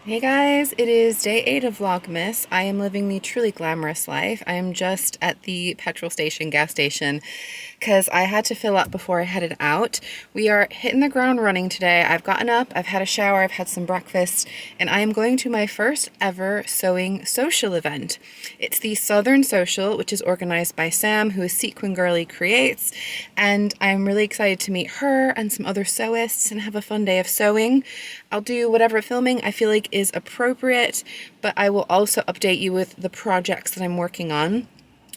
Hey guys, it is day 8 of Vlogmas. I am living the truly glamorous life. I am just at the petrol station, gas station, because I had to fill up before I headed out. We are hitting the ground running today. I've gotten up, I've had a shower, I've had some breakfast, and I am going to my first ever sewing Sewcial event. It's the Southern Sewcial, which is organized by Sam, who is Sequin Girly Creates, and I'm really excited to meet her and some other sewists and have a fun day of sewing. I'll do whatever filming I feel like is appropriate, but I will also update you with the projects that I'm working on.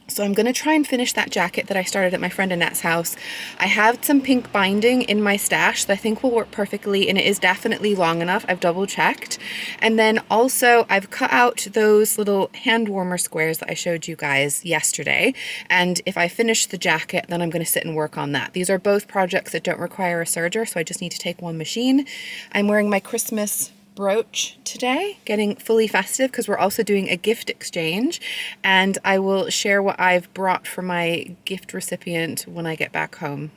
So I'm going to try and finish that jacket that I started at my friend Annette's house. I have some pink binding in my stash that I think will work perfectly, and it is definitely long enough. I've double checked. And then also I've cut out those little hand warmer squares that I showed you guys yesterday. And if I finish the jacket, then I'm going to sit and work on that. These are both projects that don't require a serger, so I just need to take one machine. I'm wearing my Christmas brooch today, getting fully festive because we're also doing a gift exchange, and I will share what I've brought for my gift recipient when I get back home.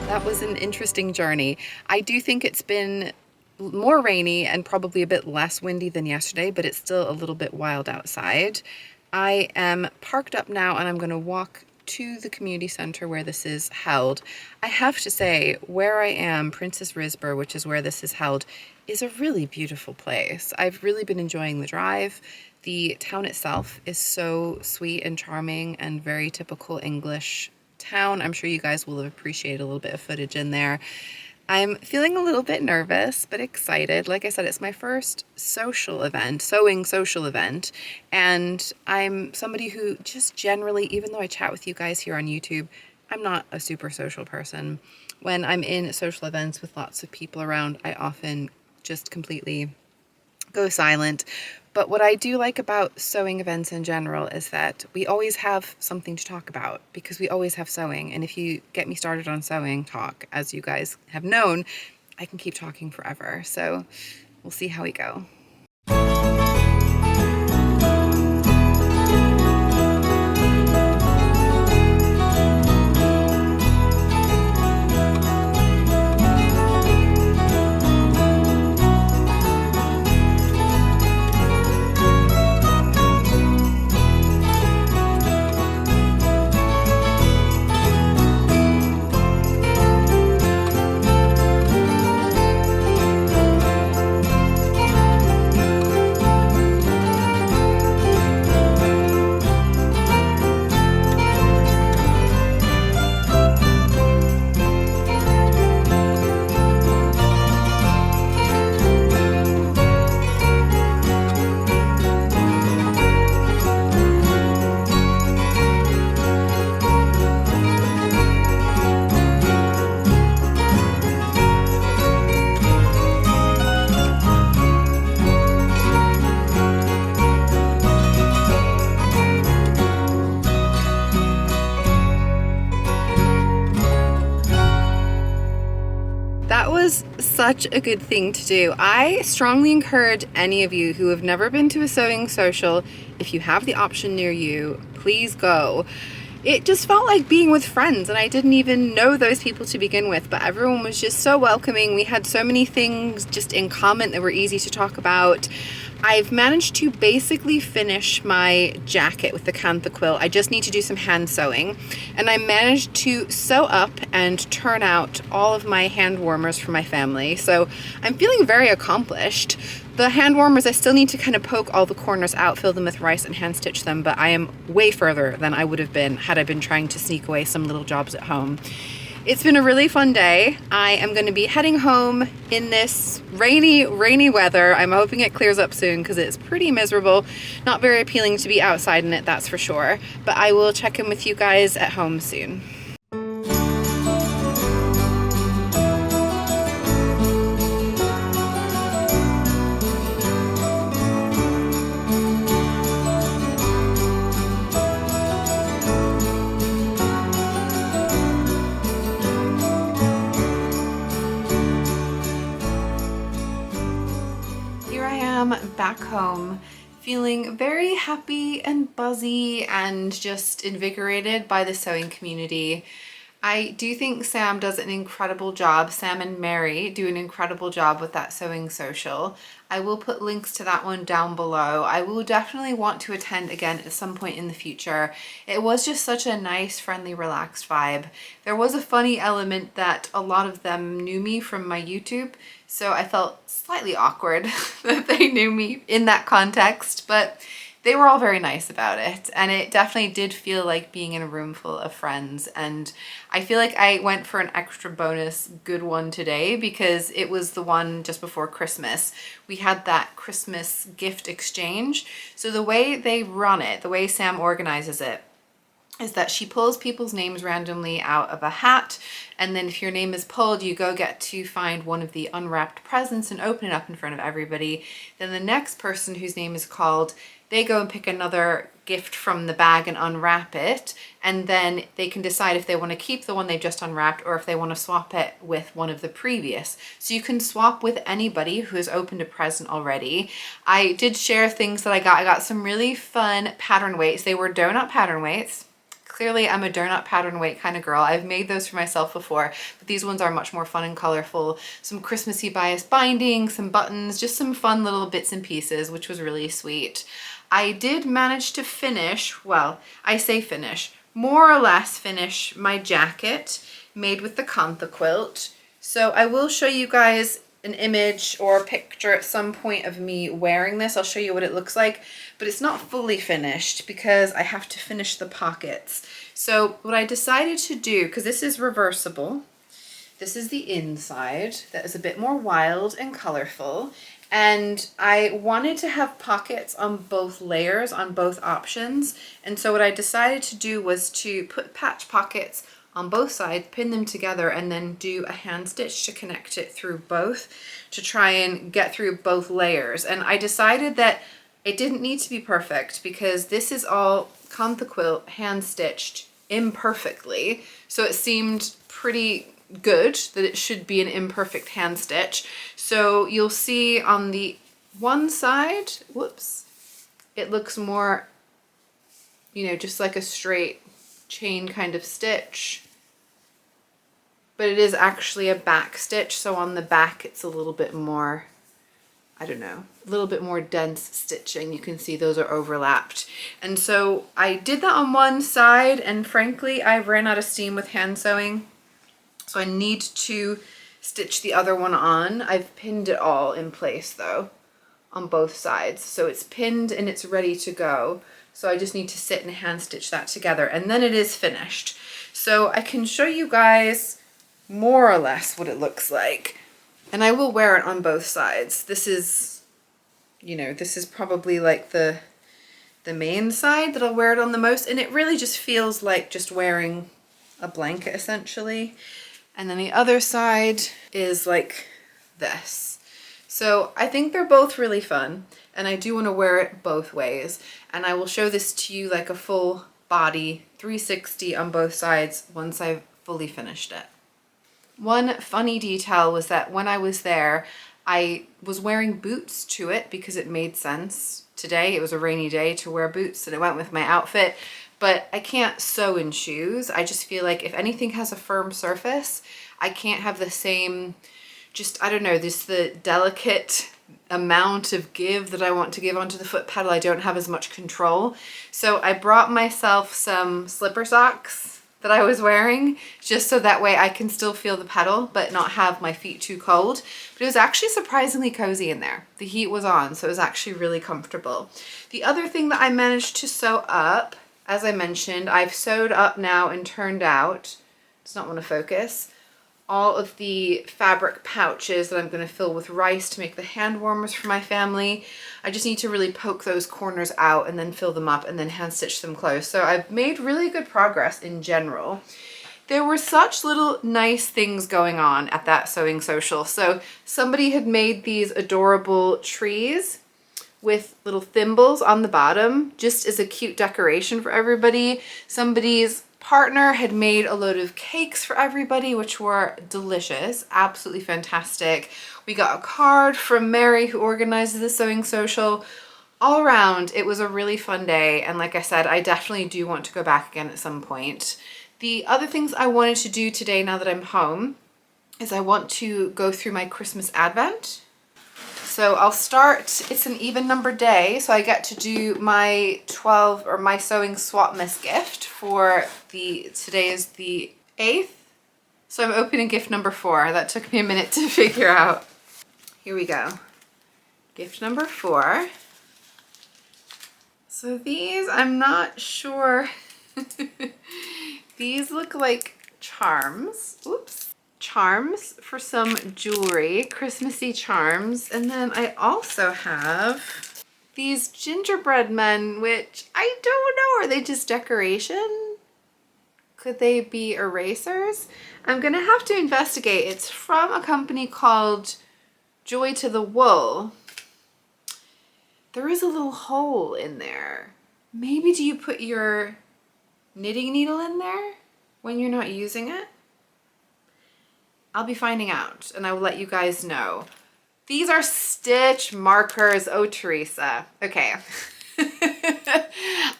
That was an interesting journey. I do think it's been more rainy and probably a bit less windy than yesterday, but it's still a little bit wild outside. I am parked up now and I'm going to walk to the community center where this is held. I have to say, where I am, Princess Risborough, which is where this is held, is a really beautiful place. I've really been enjoying the drive. The town itself is so sweet and charming and very typical English town. I'm sure you guys will have appreciated a little bit of footage in there. I'm feeling a little bit nervous, but excited. Like I said, it's my first social event, sewing social event. And I'm somebody who just generally, even though I chat with you guys here on YouTube, I'm not a super social person. When I'm in social events with lots of people around, I often just completely go silent. But what I do like about sewing events in general is that we always have something to talk about because we always have sewing. And if you get me started on sewing talk, as you guys have known, I can keep talking forever. So we'll see how we go. That was such a good thing to do. I strongly encourage any of you who have never been to a sewing social, if you have the option near you, please go. It just felt like being with friends, and I didn't even know those people to begin with, but everyone was just so welcoming. We had so many things just in common that were easy to talk about. I've managed to basically finish my jacket with the Cantha quilt. I just need to do some hand sewing, and I managed to sew up and turn out all of my hand warmers for my family. So I'm feeling very accomplished. The hand warmers, I still need to kind of poke all the corners out, fill them with rice and hand stitch them, but I am way further than I would have been had I been trying to sneak away some little jobs at home. It's been a really fun day. I am going to be heading home in this rainy weather. I'm hoping it clears up soon because it's pretty miserable. Not very appealing to be outside in it, that's for sure. But I will check in with you guys at home soon. back home feeling very happy and buzzy and just invigorated by the sewing community. I do think Sam does an incredible job. Sam and Mary do an incredible job with that sewing social. I will put links to that one down below. I will definitely want to attend again at some point in the future. It was just such a nice, friendly, relaxed vibe. There was a funny element that a lot of them knew me from my YouTube, so I felt slightly awkward that they knew me in that context, but they were all very nice about it, and it definitely did feel like being in a room full of friends. And I feel like I went for an extra bonus good one today because it was the one just before Christmas. We had that Christmas gift exchange. So the way they run it, the way Sam organizes it, is that she pulls people's names randomly out of a hat, and then if your name is pulled, you get to find one of the unwrapped presents and open it up in front of everybody. Then the next person whose name is called, they go and pick another gift from the bag and unwrap it, and then they can decide if they want to keep the one they just unwrapped or if they want to swap it with one of the previous. So you can swap with anybody who has opened a present already. I did share things that I got. I got some really fun pattern weights. They were donut pattern weights. Clearly, I'm a donut pattern weight kind of girl. I've made those for myself before, but these ones are much more fun and colorful. Some Christmassy bias binding, some buttons, just some fun little bits and pieces, which was really sweet. I did manage to finish, well, I say finish, more or less finish my jacket made with the Kantha quilt. So I will show you guys an image or a picture at some point of me wearing this. I'll show you what it looks like, but it's not fully finished because I have to finish the pockets. So what I decided to do, because this is reversible, this is the inside that is a bit more wild and colorful, and I wanted to have pockets on both layers, on both options. And so what I decided to do was to put patch pockets on both sides, pin them together, and then do a hand stitch to connect it through both to try and get through both layers. And I decided that it didn't need to be perfect because this is all Kantha quilt hand stitched imperfectly. So it seemed pretty good that it should be an imperfect hand stitch. So you'll see on the one side, whoops, it looks more, you know, just like a straight chain kind of stitch, but it is actually a back stitch. So on the back, it's a little bit more, I don't know, a little bit more dense stitching. You can see those are overlapped. And so I did that on one side, and frankly, I ran out of steam with hand sewing. So I need to stitch the other one on. I've pinned it all in place though, on both sides. So it's pinned and it's ready to go. So I just need to sit and hand stitch that together, and then it is finished. So I can show you guys more or less what it looks like. And I will wear it on both sides. This is, you know, this is probably like the main side that I'll wear it on the most. And it really just feels like just wearing a blanket essentially. And then the other side is like this. So I think they're both really fun, and I do want to wear it both ways. And I will show this to you like a full body 360 on both sides once I've fully finished it. One funny detail was that when I was there, I was wearing boots to it because it made sense. Today, it was a rainy day to wear boots, and it went with my outfit. But I can't sew in shoes. I just feel like if anything has a firm surface, I can't have the same, just, I don't know, the delicate amount of give that I want to give onto the foot pedal. I don't have as much control. So I brought myself some slipper socks that I was wearing just so that way I can still feel the pedal but not have my feet too cold. But it was actually surprisingly cozy in there. The heat was on, so it was actually really comfortable. The other thing that I managed to sew up, as I mentioned, I've sewed up now and turned out, does not want to focus, all of the fabric pouches that I'm going to fill with rice to make the hand warmers for my family. I just need to really poke those corners out and then fill them up and then hand stitch them closed. So I've made really good progress in general. There were such little nice things going on at that sewing social. So somebody had made these adorable trees with little thimbles on the bottom just as a cute decoration for everybody. Somebody's partner had made a load of cakes for everybody, which were delicious, absolutely fantastic. We got a card from Mary, who organizes the Sewing Social. All around, it was a really fun day, and like I said, I definitely do want to go back again at some point. The other things I wanted to do today, now that I'm home, is I want to go through my Christmas Advent. So I'll start, it's an even number day, so I get to do my 12 or my Sewing Swapmas gift for today is the 8th. So I'm opening gift number 4. That took me a minute to figure out. Here we go. Gift number 4. So these, I'm not sure. These look like charms. Oops. Charms for some jewelry, Christmassy charms. And then I also have these gingerbread men, which I don't know, are they just decoration? Could they be erasers? I'm gonna have to investigate. It's from a company called Joy to the Wool. There is a little hole in there. Maybe do you put your knitting needle in there when you're not using it? I'll be finding out and I will let you guys know. These are stitch markers. Oh, Teresa. Okay.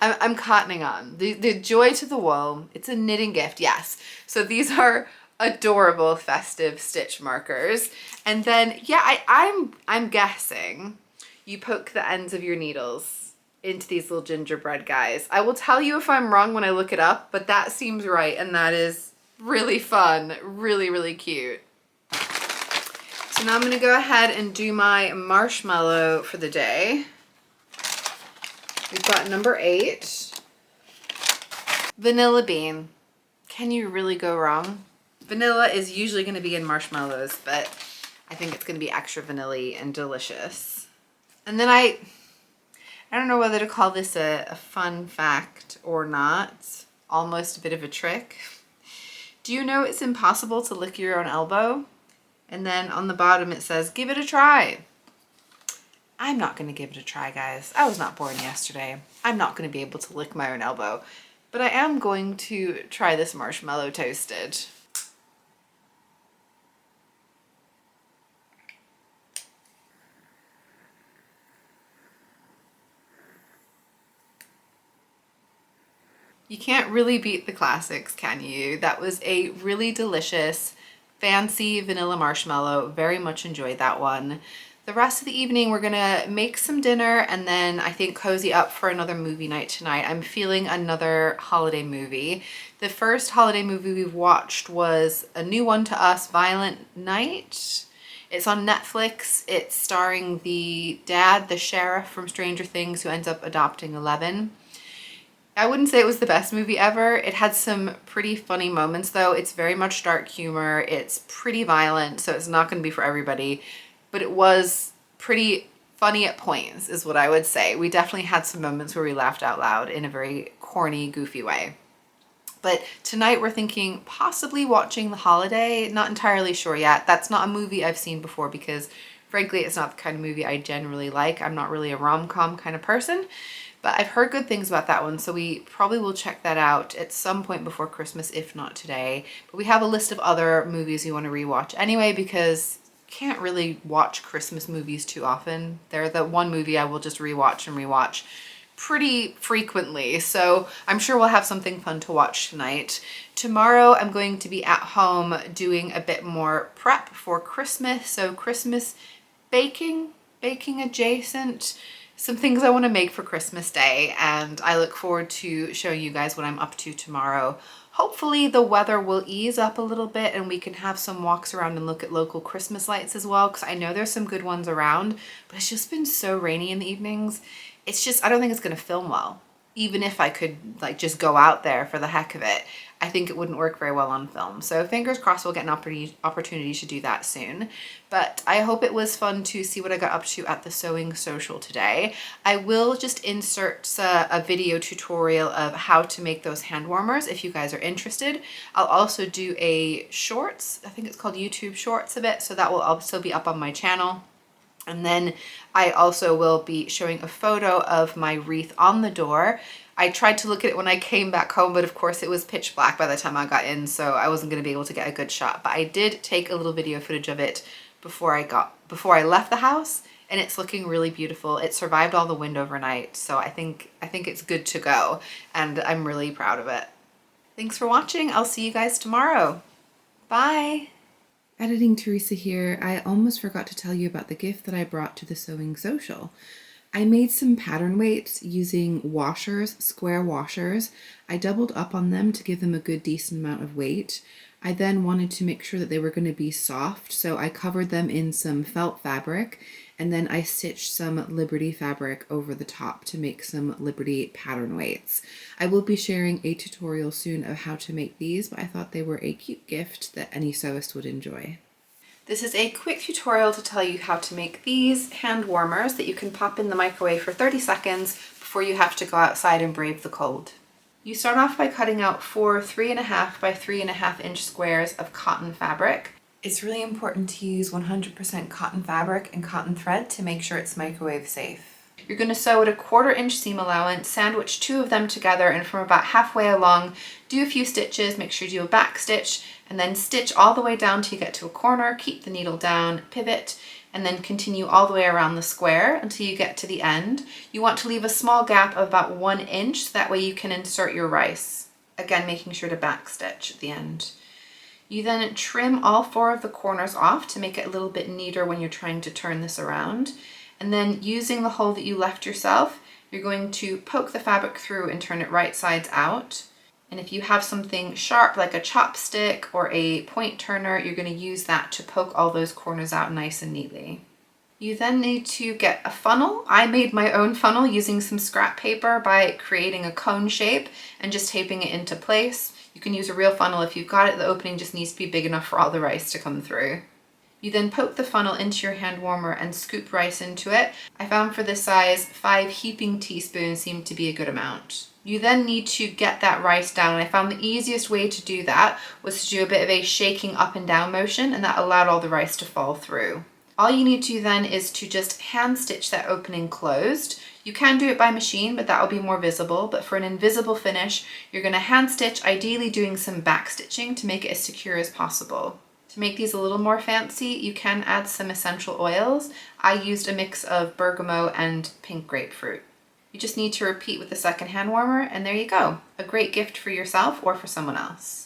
I'm cottoning on. The Joy to the Wool. It's a knitting gift, yes. So these are adorable festive stitch markers. And then, yeah, I'm guessing you poke the ends of your needles into these little gingerbread guys. I will tell you if I'm wrong when I look it up, but that seems right, and that is really fun, really, really cute. So now I'm gonna go ahead and do my marshmallow for the day. We've got number 8. Vanilla bean. Can you really go wrong? Vanilla is usually gonna be in marshmallows, but I think it's gonna be extra vanilla-y and delicious. And then I don't know whether to call this a fun fact or not, almost a bit of a trick. Do you know it's impossible to lick your own elbow? And then on the bottom it says, give it a try. I'm not gonna give it a try, guys. I was not born yesterday. I'm not gonna be able to lick my own elbow, but I am going to try this marshmallow toasted. You can't really beat the classics, can you? That was a really delicious, fancy vanilla marshmallow. Very much enjoyed that one. The rest of the evening, we're gonna make some dinner and then I think cozy up for another movie night tonight. I'm feeling another holiday movie. The first holiday movie we've watched was a new one to us, Violent Night. It's on Netflix. It's starring the dad, the sheriff from Stranger Things, who ends up adopting Eleven. I wouldn't say it was the best movie ever. It had some pretty funny moments though. It's very much dark humor. It's pretty violent, so it's not gonna be for everybody, but it was pretty funny at points is what I would say. We definitely had some moments where we laughed out loud in a very corny, goofy way. But tonight we're thinking possibly watching The Holiday. Not entirely sure yet. That's not a movie I've seen before because frankly, it's not the kind of movie I generally like. I'm not really a rom-com kind of person. But I've heard good things about that one, so we probably will check that out at some point before Christmas, if not today. But we have a list of other movies we want to rewatch anyway, because you can't really watch Christmas movies too often. They're the one movie I will just rewatch and rewatch pretty frequently, so I'm sure we'll have something fun to watch tonight. Tomorrow I'm going to be at home doing a bit more prep for Christmas, so Christmas baking adjacent. Some things I want to make for Christmas Day, and I look forward to showing you guys what I'm up to tomorrow. Hopefully the weather will ease up a little bit and we can have some walks around and look at local Christmas lights as well, because I know there's some good ones around, but it's just been so rainy in the evenings. It's just, I don't think it's going to film well. Even if I could like just go out there for the heck of it, I think it wouldn't work very well on film. So fingers crossed we'll get an opportunity to do that soon. But I hope it was fun to see what I got up to at the Sewing Social today. I will just insert a video tutorial of how to make those hand warmers if you guys are interested. I'll also do a shorts, I think it's called YouTube Shorts of it, so that will also be up on my channel. And then I also will be showing a photo of my wreath on the door. I tried to look at it when I came back home, but of course it was pitch black by the time I got in, so I wasn't going to be able to get a good shot. But I did take a little video footage of it before I left the house, and it's looking really beautiful. It survived all the wind overnight, so I think it's good to go, and I'm really proud of it. Thanks for watching. I'll see you guys tomorrow. Bye. Editing Teresa here. I almost forgot to tell you about the gift that I brought to the sewing social. I made some pattern weights using washers, square washers. I doubled up on them to give them a good decent amount of weight. I then wanted to make sure that they were going to be soft, so I covered them in some felt fabric, and then I stitched some Liberty fabric over the top to make some Liberty pattern weights. I will be sharing a tutorial soon of how to make these, but I thought they were a cute gift that any sewist would enjoy. This is a quick tutorial to tell you how to make these hand warmers that you can pop in the microwave for 30 seconds before you have to go outside and brave the cold. You start off by cutting out 4 3.5 by 3.5 inch squares of cotton fabric. It's really important to use 100% cotton fabric and cotton thread to make sure it's microwave safe. You're going to sew at a 1/4 inch seam allowance, sandwich 2 of them together, and from about halfway along, do a few stitches, make sure you do a back stitch, and then stitch all the way down till you get to a corner, keep the needle down, pivot, and then continue all the way around the square until you get to the end. You want to leave a small gap of about 1 inch, so that way you can insert your rice. Again, making sure to back stitch at the end. You then trim all 4 of the corners off to make it a little bit neater when you're trying to turn this around. And then using the hole that you left yourself, you're going to poke the fabric through and turn it right sides out. And if you have something sharp like a chopstick or a point turner, you're going to use that to poke all those corners out nice and neatly. You then need to get a funnel. I made my own funnel using some scrap paper by creating a cone shape and just taping it into place. You can use a real funnel if you've got it. The opening just needs to be big enough for all the rice to come through. You then poke the funnel into your hand warmer and scoop rice into it. I found for this size, 5 heaping teaspoons seemed to be a good amount. You then need to get that rice down, and I found the easiest way to do that was to do a bit of a shaking up and down motion, and that allowed all the rice to fall through. All you need to do then is to just hand stitch that opening closed. You can do it by machine, but that will be more visible. But for an invisible finish, you're going to hand stitch, ideally doing some back stitching to make it as secure as possible. To make these a little more fancy, you can add some essential oils. I used a mix of bergamot and pink grapefruit. You just need to repeat with the second hand warmer, and there you go. A great gift for yourself or for someone else.